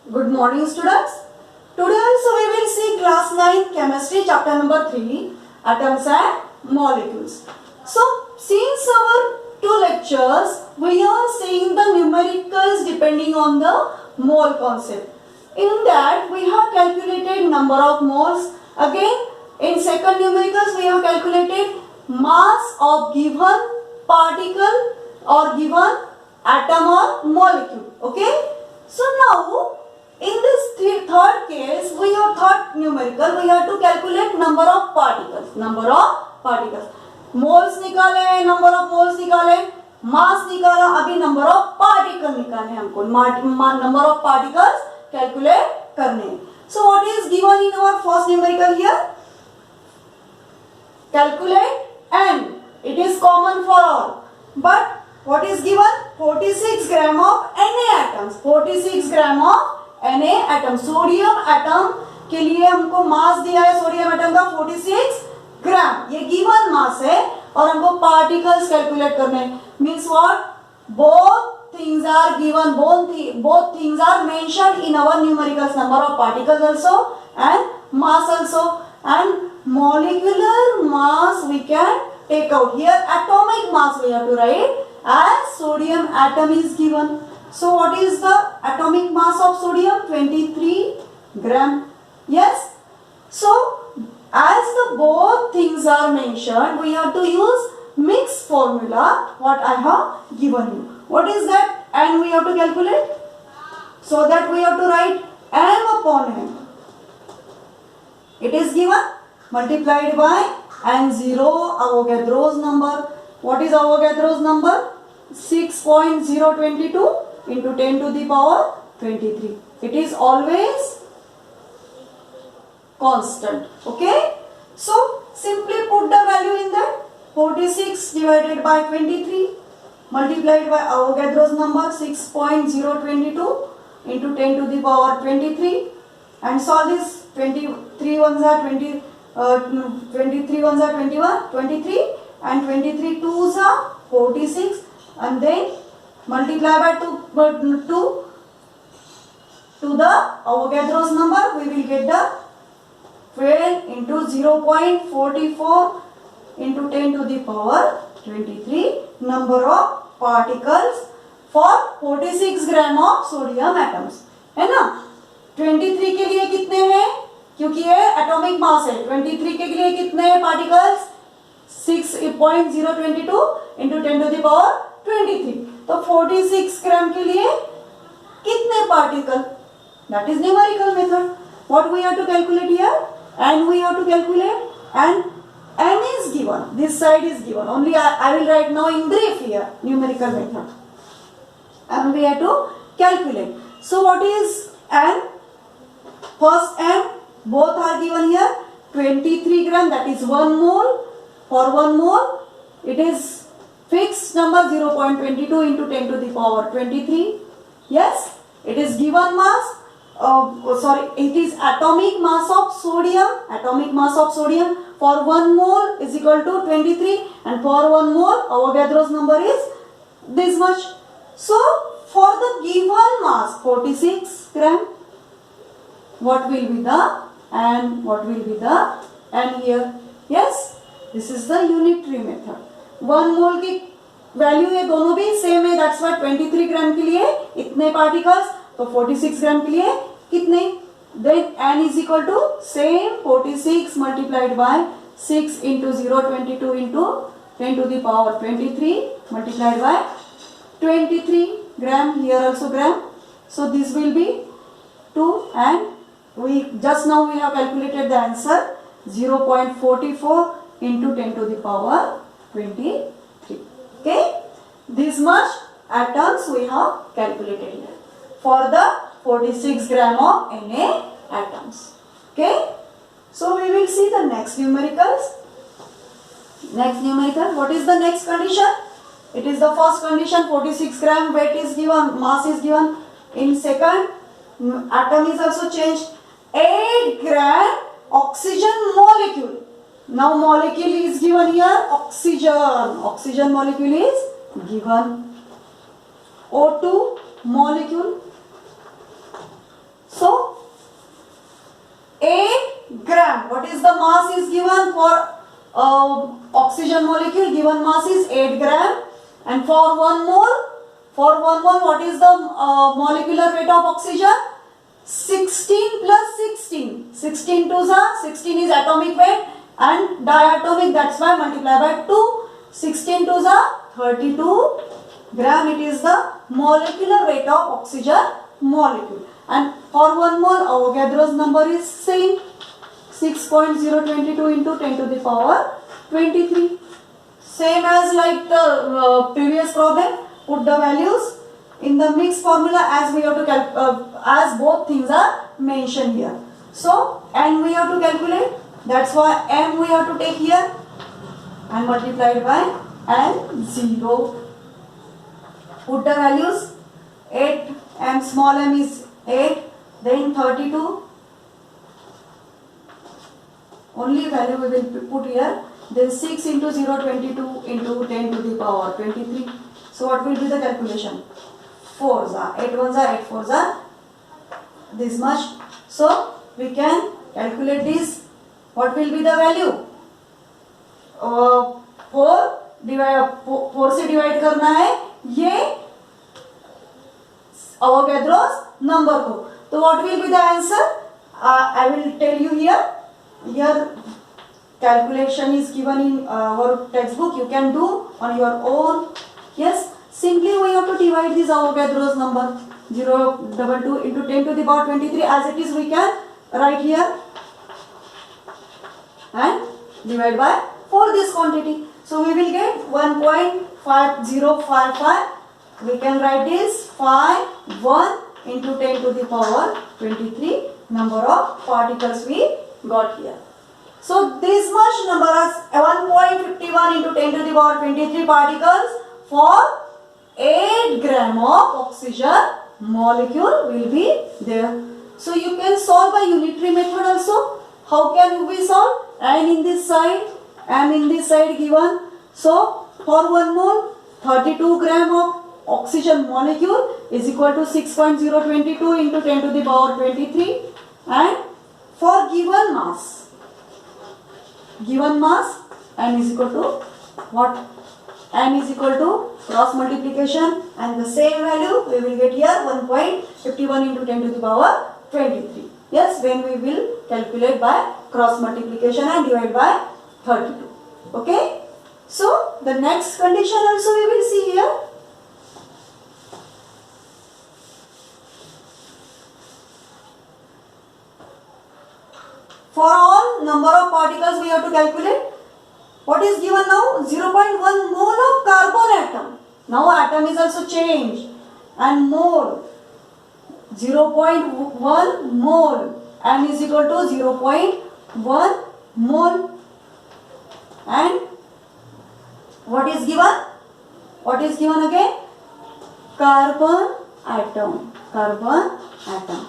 Good morning, students. Today also we will see class 9 chemistry chapter number 3 atoms and molecules. So since our two lectures we are seeing the numericals depending on the mole concept. In that we have calculated number of moles. Again in second numericals we have calculated mass of given particle or given atom or molecule. Okay. So now in this third case, we have third numerical, we have to calculate number of particles. Number of particles. Moles निकाले, number of moles निकाले, mass निकाला, अभी number of particles निकालने हमको. Number of particles calculate करने. So what is given in our first numerical here? Calculate n. It is common for all. But what is given? 46 gram of Na atoms. 46 gram of Na atom. Sodium atom के लिए हमको मास दिया है sodium atom का 46 ग्राम. ये given mass है और हमको पार्टिकल्स कैलकुलेट करने. Means what? Both things are given, both things are mentioned in our numericals. Number of particles also and mass also, and molecular mass we can take out. Here atomic mass we have to write as sodium atom is given. So what is the atomic mass of sodium? 23 gram. Yes. So as the both things are mentioned, we have to use mixed formula what I have given you. What is that? And we have to calculate. So that we have to write m upon m. It is given multiplied by n0 Avogadro's number. What is Avogadro's number? 6.022 into 10 to the power 23. It is always constant. Okay. So simply put the value in that. 46 divided by 23 multiplied by Avogadro's number 6.022 into 10 to the power 23, and solve this. 23 ones are 20, 23 ones are 21, 23, and 23 twos are 46, and then multiply by 2 to the Avogadro's number, we will get the 12 into 0.44 into 10 to the power 23 number of particles for 46 gram of sodium atoms. है ना? 23 के लिए कितने हैं? क्योंकि ये atomic mass है. 23 के लिए कितने particles? 6.022 into 10 to the power 23. तो 46 ग्राम के लिए कितने particle? That is numerical method. What we have to calculate here? And we have to calculate, and n is given. This side is given. Only I will write now in brief here numerical method. And we have to calculate. So what is n? First n, both are given here. 23 gram, that is 1 mole. For 1 mole, it is fixed number 0.22 into 10 to the power 23. Yes, it is given mass. It is atomic mass of sodium. Atomic mass of sodium for 1 mole is equal to 23, and for 1 mole Avogadro's number is this much. So for the given mass 46 gram, what will be the and what will be the n here? Yes, this is the unitary method. 1 mole की value ये दोनों भी same है. That's why 23 ग्राम के लिए इतने particles, तो 46 ग्राम के लिए कितने? Then n is equal to same 46 multiplied by 6 into 0.22 into 10 to the power 23 multiplied by 23 gram. Here also gram. So this will be 2, and we just now we have calculated the answer 0.44 into 10 to the power 23. Okay, this much atoms we have calculated here for the 46 gram of Na atoms. Okay, so we will see the next numericals. Next numerical, what is the next condition? It is the first condition, 46 gram weight is given, mass is given. In second, atom is also changed. 8 gram oxygen molecule. Now molecule is given here, oxygen. Oxygen molecule is given. O2 molecule. given for oxygen molecule, given mass is 8 gram, and for 1 mole, what is the molecular weight of oxygen? 16 plus 16. 16 to the 16 is atomic weight and diatomic, that's why multiply by 2. 16 to the 32 gram, it is the molecular weight of oxygen molecule. And for 1 mole, Avogadro's number is same, 6.022 into 10 to the power 23. Same as like the previous problem, put the values in the mixed formula as we have to as both things are mentioned here. So n we have to calculate, that's why m we have to take here and multiplied by n 0. Put the values, 8 m, small m is 8, then 32, only value we will put here, then 6 into 0, 22 into 10 to the power 23. So what will be the calculation? 4s are 8 1s are 8 4s are this much. So we can calculate this. What will be the value? 4 से divide करना है ये Avogadro's number को. तो what will be the answer? I will tell you here. Here calculation is given in our textbook. You can do on your own. Yes, simply we have to divide this Avogadro's number 0.22 into 10 to the power 23 as it is. We can write here and divide by 4 this quantity. So we will get 1.5055. We can write this 1 into 10 to the power 23 number of particles we got here. So this much number is 1.51 into 10 to the power 23 particles for 8 gram of oxygen molecule will be there. So you can solve by unitary method also. How can we solve? N in this side, M in this side given. So for 1 mole, 32 gram of oxygen molecule is equal to 6.022 into 10 to the power 23. And for given mass n is equal to what? N is equal to cross multiplication, and the same value we will get here 1.51 into 10 to the power 23. Yes, when we will calculate by cross multiplication and divide by 32. Okay. So the next condition also we will see here. For all number of particles we have to calculate. What is given now? 0.1 mole of carbon atom. Now atom is also changed and mole. 0.1 mole. N is equal to 0.1 mole. And what is given? What is given again? Carbon atom. Carbon atom.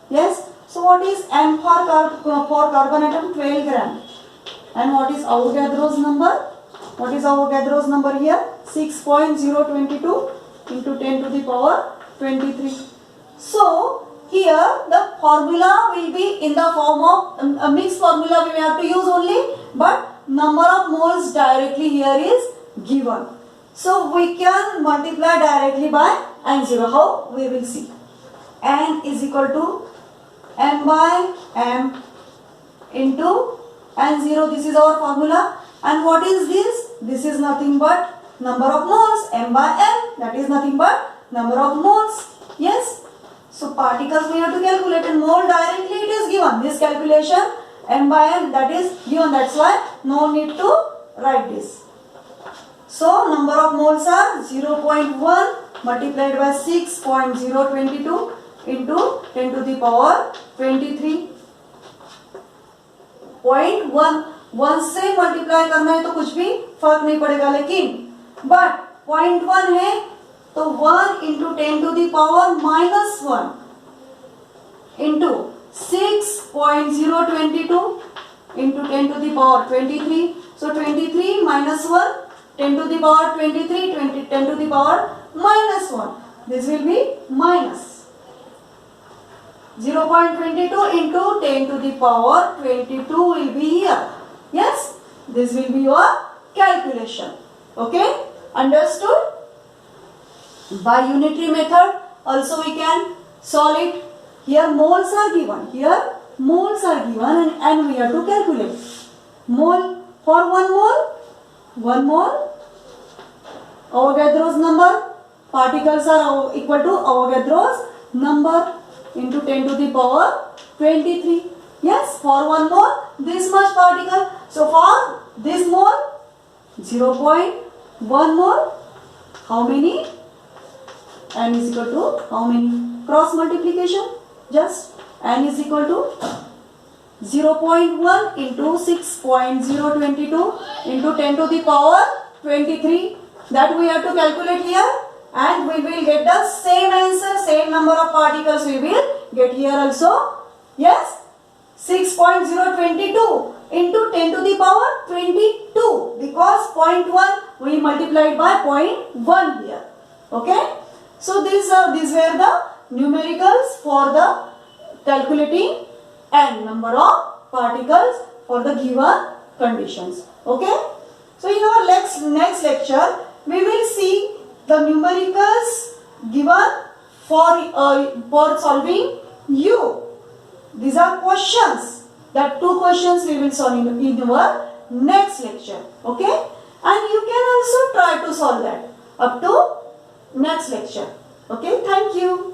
Yes. So what is M for carbon atom? 12 gram. And what is Avogadro's number? What is Avogadro's number here? 6.022 into 10 to the power 23. So here the formula will be in the form of a mixed formula we have to use only, but number of moles directly here is given. So we can multiply directly by N0. How? We will see. N is equal to M by M into N0. This is our formula. And what is this? This is nothing but number of moles. M by M, that is nothing but number of moles. Yes. So particles we have to calculate, and mole directly it is given. This calculation M by M, that is given. That's why no need to write this. So number of moles are 0.1 multiplied by 6.022 into 10 to the power 23. 0.1 से multiply करना है तो कुछ भी फर्क नहीं पड़ेगा, लेकिन बट 0.1 है तो 1 into 10 to the power minus 1 into 6.022 into 10 to the power 23. So 23 minus 1, 10 to the power 23, 10 to the power minus 1. This will be minus 0.22 into 10 to the power 22 will be here. Yes, this will be your calculation. Okay, understood? By unitary method also we can solve it. Here moles are given. Here moles are given and we have to calculate. Mole, for 1 mole, Avogadro's number, particles are equal to Avogadro's number into 10 to the power 23. Yes, for 1 mole, this much particle. So for this mole, 0.1 mole, how many? N is equal to how many? Cross multiplication. Just N is equal to 0.1 into 6.022 into 10 to the power 23. That we have to calculate here, and we will get the same answer, same number of particles we will get here also. Yes, 6.022 into 10 to the power 22, because 0.1 we multiplied by 0.1 here. Okay. So these were the numericals for the calculating n number of particles for the given conditions. Okay. So in our next lecture we will see the numericals given for solving U. These are questions. That 2 questions we will solve in our next lecture. Okay. And you can also try to solve that up to next lecture. Okay. Thank you.